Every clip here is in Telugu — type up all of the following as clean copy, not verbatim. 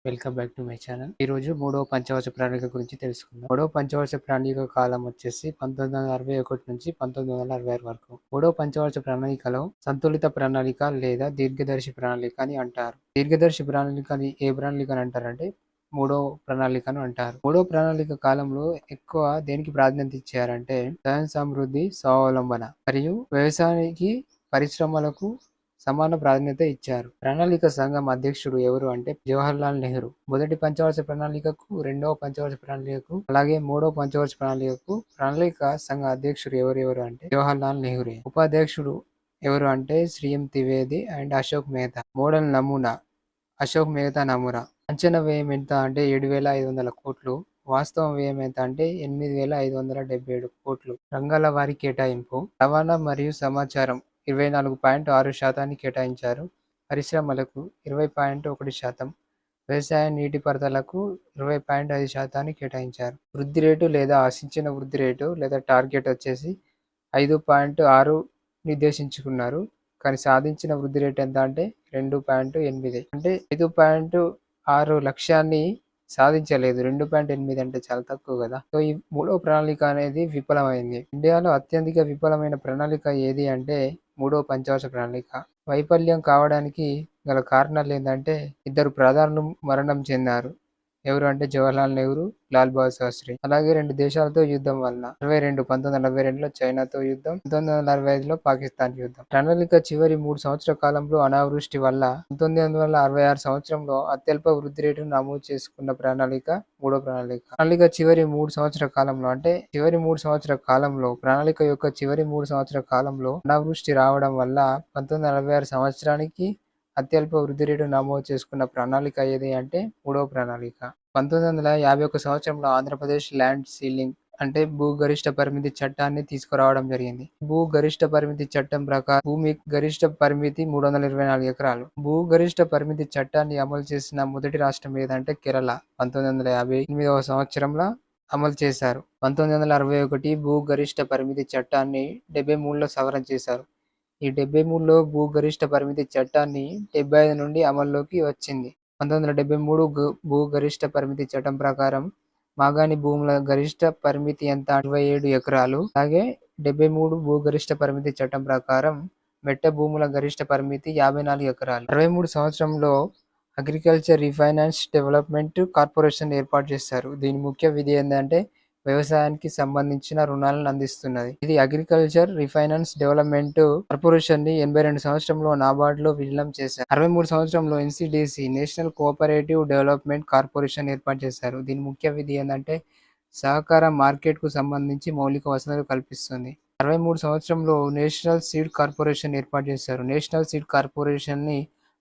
Welcome back to my channel. ఈరోజు మూడవ పంచవర్ష ప్రణాళిక గురించి తెలుసుకుందాం. మూడవ పంచవర్ష ప్రణాళిక కాలం వచ్చేసి 1961 నుంచి 1966 వరకు. మూడవ పంచవర్ష ప్రణాళికలో సంతులిత ప్రణాళిక లేదా దీర్ఘదర్శి ప్రణాళిక అని అంటారు. దీర్ఘదర్శి ప్రణాళికని ఏ ప్రణాళిక అని అంటారంటే మూడో ప్రణాళికను అంటారు. మూడో ప్రణాళిక కాలంలో ఎక్కువ దేనికి ప్రాధాన్యత ఇచ్చారంటే స్వయం సమృద్ధి, స్వావలంబన మరియు వ్యవసాయానికి, పరిశ్రమలకు సమాన ప్రాధాన్యత ఇచ్చారు. ప్రణాళిక సంఘం అధ్యక్షుడు ఎవరు అంటే జవహర్లాల్ నెహ్రూ. మొదటి పంచవర్ష ప్రణాళికకు, రెండవ పంచవర్ష ప్రణాళికకు, అలాగే మూడవ పంచవర్ష ప్రణాళికకు ప్రణాళిక సంఘ అధ్యక్షుడు ఎవరు అంటే జవహర్లాల్ నెహ్రూ. ఉపాధ్యక్షుడు ఎవరు అంటే శ్రీ ఎం త్రివేది అండ్ అశోక్ మెహతా. మోడల్ నమూనా అశోక్ మెహతా నమూనా. అంచనా వ్యయం ఎంత అంటే 7,500 కోట్లు. వాస్తవ వ్యయం ఎంత అంటే 8,577 కోట్లు. రంగాల వారి కేటాయింపు. రవాణా మరియు సమాచారం 24.6% కేటాయించారు. పరిశ్రమలకు 20.1%, వ్యవసాయ నీటిపారుదలకు 20.5% కేటాయించారు. వృద్ధి రేటు లేదా ఆశించిన వృద్ధి రేటు లేదా టార్గెట్ వచ్చేసి 5.6 నిర్దేశించుకున్నారు. కానీ సాధించిన వృద్ధి రేటు ఎంత అంటే 2.8. అంటే 5.6 లక్ష్యాన్ని సాధించలేదు. 2.8 అంటే చాలా తక్కువ కదా. సో ఈ మూడో ప్రణాళిక అనేది విఫలమైంది. ఇండియాలో అత్యధిక విఫలమైన ప్రణాళిక ఏది అంటే మూడో పంచవర్ష ప్రణాళిక. వైఫల్యం కావడానికి గల కారణాలు ఏంటంటే ఇద్దరు ప్రధానులు మరణం చెందారు. ఎవరు అంటే జవహర్లాల్ నెహ్రూ, లాల్ బహదూర్ శాస్త్రి. అలాగే రెండు దేశాలతో యుద్ధం వలన 1942లో చైనాతో యుద్ధం, 1945లో పాకిస్తాన్ యుద్ధం. ప్రణాళిక చివరి 3 సంవత్సరాల కాలంలో అనావృష్టి వల్ల 1966 సంవత్సరంలో అత్యల్ప వృద్ధి రేటును నమోదు చేసుకున్న ప్రణాళిక మూడో ప్రణాళిక. ప్రణాళిక చివరి 3 సంవత్సరాల కాలంలో అంటే చివరి 3 సంవత్సరాల కాలంలో ప్రణాళిక యొక్క చివరి 3 సంవత్సరాల కాలంలో అనావృష్టి రావడం వల్ల 1946 సంవత్సరానికి అత్యల్ప వృద్ధి రేటు నమోదు చేసుకున్న ప్రణాళిక ఏది అంటే మూడవ ప్రణాళిక. 1951 సంవత్సరంలో ఆంధ్రప్రదేశ్ ల్యాండ్ సీలింగ్ అంటే భూగరిష్ట పరిమితి చట్టాన్ని తీసుకురావడం జరిగింది. భూగరిష్ట పరిమితి చట్టం ప్రకారం భూమి గరిష్ట పరిమితి 324 ఎకరాలు. భూగరిష్ట పరిమితి చట్టాన్ని అమలు చేసిన మొదటి రాష్ట్రం ఏదంటే కేరళ. 1958వ సంవత్సరంలో అమలు చేశారు. 1961 భూగరిష్ట పరిమితి చట్టాన్ని 73లో సవరణ చేశారు. ఈ 73లో భూగరిష్ట పరిమితి చట్టాన్ని 75 నుండి అమల్లోకి వచ్చింది. 1973 భూగరిష్ట పరిమితి చట్టం ప్రకారం మాగాణి భూముల గరిష్ట పరిమితి ఎంత 27 ఎకరాలు. అలాగే 73 భూగరిష్ట పరిమితి చట్టం ప్రకారం మెట్ట భూముల గరిష్ట పరిమితి 54 ఎకరాలు. 63 సంవత్సరంలో అగ్రికల్చర్ రీఫైనాన్స్ డెవలప్మెంట్ కార్పొరేషన్ ఏర్పాటు చేశారు. దీని ముఖ్య విధి ఏంటంటే వ్యవసాయానికి సంబంధించిన రుణాలను అందిస్తున్నది. ఇది అగ్రికల్చర్ రీఫైనాన్స్ డెవలప్మెంట్ కార్పొరేషన్ ని 82 సంవత్సరంలో నాబార్డులో విలీనం చేశారు. 63 సంవత్సరంలో NCDC national cooperative development corporation ఏర్పాటు చేశారు. దీని ముఖ్య విధి ఏంటంటే సహకార మార్కెట్ కు సంబంధించి మౌలిక వసతులు కల్పిస్తుంది. 63 సంవత్సరంలో నేషనల్ సీడ్ కార్పొరేషన్ ఏర్పాటు చేశారు. నేషనల్ సీడ్ కార్పొరేషన్ ని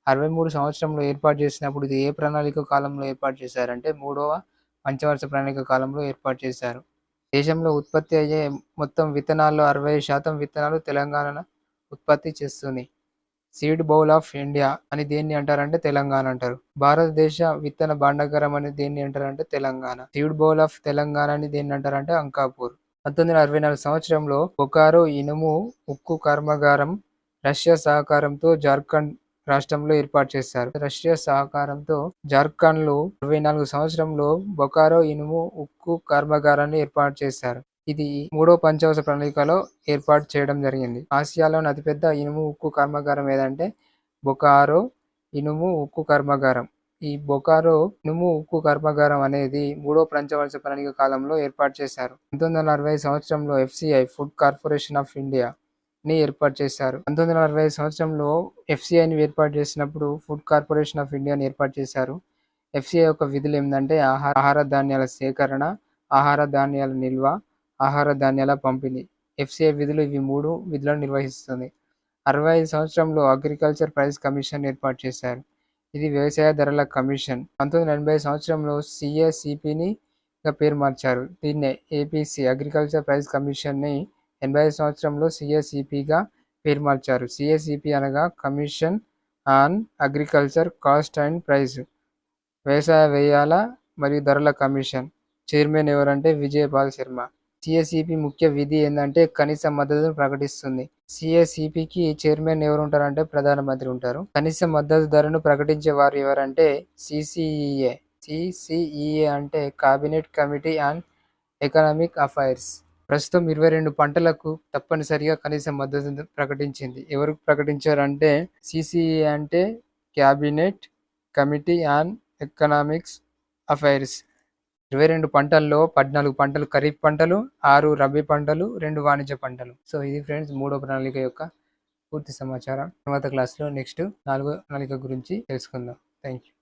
63 సంవత్సరంలో ఏర్పాటు చేసినప్పుడు ఇది ఏ ప్రణాళిక కాలంలో ఏర్పాటు చేశారంటే మూడవ పంచవర్ష ప్రణాళిక కాలంలో ఏర్పాటు చేశారు. దేశంలో ఉత్పత్తి అయ్యే మొత్తం విత్తనాల్లో 60% విత్తనాలు తెలంగాణ ఉత్పత్తి చేస్తుంది. సీడ్ బౌల్ ఆఫ్ ఇండియా అని దేన్ని అంటారంటే తెలంగాణ అంటారు. భారతదేశ విత్తన భాండాగారం అని దేన్ని అంటారంటే Telangana. Seed bowl of Telangana అని దేన్ని అంటారంటే అంకాపూర్. 1964 సంవత్సరంలో బొకారో ఇనుము ఉక్కు కర్మాగారం రష్యా సహకారంతో జార్ఖండ్ రాష్ట్రంలో ఏర్పాటు చేశారు. రష్యా సహకారంతో జార్ఖండ్లో 24 సంవత్సరంలో బొకారో ఇనుము ఉక్కు కర్మాగారాన్ని ఏర్పాటు చేశారు. ఇది మూడో పంచవర్ష ప్రణాళికలో ఏర్పాటు చేయడం జరిగింది. ఆసియాలోని అతిపెద్ద ఇనుము ఉక్కు కర్మాగారం ఏదంటే బొకారో ఇనుము ఉక్కు కర్మాగారం. ఈ బొకారో ఇనుము ఉక్కు కర్మాగారం అనేది మూడో పంచవర్ష ప్రణాళిక కాలంలో ఏర్పాటు చేశారు. 1940 సంవత్సరంలో FCI food corporation of India ని ఏర్పాటు చేశారు. 1940 సంవత్సరంలో ఎఫ్సిఐని ఏర్పాటు చేసినప్పుడు ఫుడ్ కార్పొరేషన్ ఆఫ్ ఇండియాని ఏర్పాటు చేశారు. ఎఫ్సిఐ యొక్క విధులు ఏంటంటే ఆహార ధాన్యాల సేకరణ, ఆహార ధాన్యాల నిల్వ, ఆహార ధాన్యాల పంపిణీ. ఎఫ్సిఐ విధులు ఇవి 3 విధులను నిర్వహిస్తుంది. 65 సంవత్సరంలో అగ్రికల్చర్ ప్రైస్ కమిషన్ ఏర్పాటు చేశారు. ఇది వ్యవసాయ ధరల కమిషన్. 1980 సంవత్సరంలో సిఏసిపిని పేరు మార్చారు. దీన్నే ఏపీసీ అగ్రికల్చర్ ప్రైస్ కమిషన్ ని 85 సంవత్సరంలో సిఏసిపిగా పేరు మార్చారు. సిఏసిపి అనగా commission on agriculture cost and price, వ్యవసాయ వ్యయాల మరియు ధరల కమిషన్. చైర్మన్ ఎవరంటే విజయపాల్ శర్మ. సిఏసిపి ముఖ్య విధి ఏంటంటే కనీస మద్దతును ప్రకటిస్తుంది. సిఏసిపికి చైర్మన్ ఎవరు ఉంటారంటే ప్రధానమంత్రి ఉంటారు. కనీస మద్దతు ధరను ప్రకటించే వారు ఎవరంటే సిసిఈఏ. సిసిఈఏ అంటే cabinet committee on economic affairs. ప్రస్తుతం 22 పంటలకు తప్పనిసరిగా కనీస మద్దతు ప్రకటించింది. ఎవరు ప్రకటించారంటే సిసిఈఏ అంటే cabinet committee on economics affairs. 22 పంటల్లో 14 పంటలు ఖరీఫ్ పంటలు, 6 రబీ పంటలు, 2 వాణిజ్య పంటలు. సో ఇది ఫ్రెండ్స్ 3వ ప్రణాళిక యొక్క పూర్తి సమాచారం. తర్వాత క్లాస్లో నెక్స్ట్ 4వ ప్రణాళిక గురించి తెలుసుకుందాం. Thank you.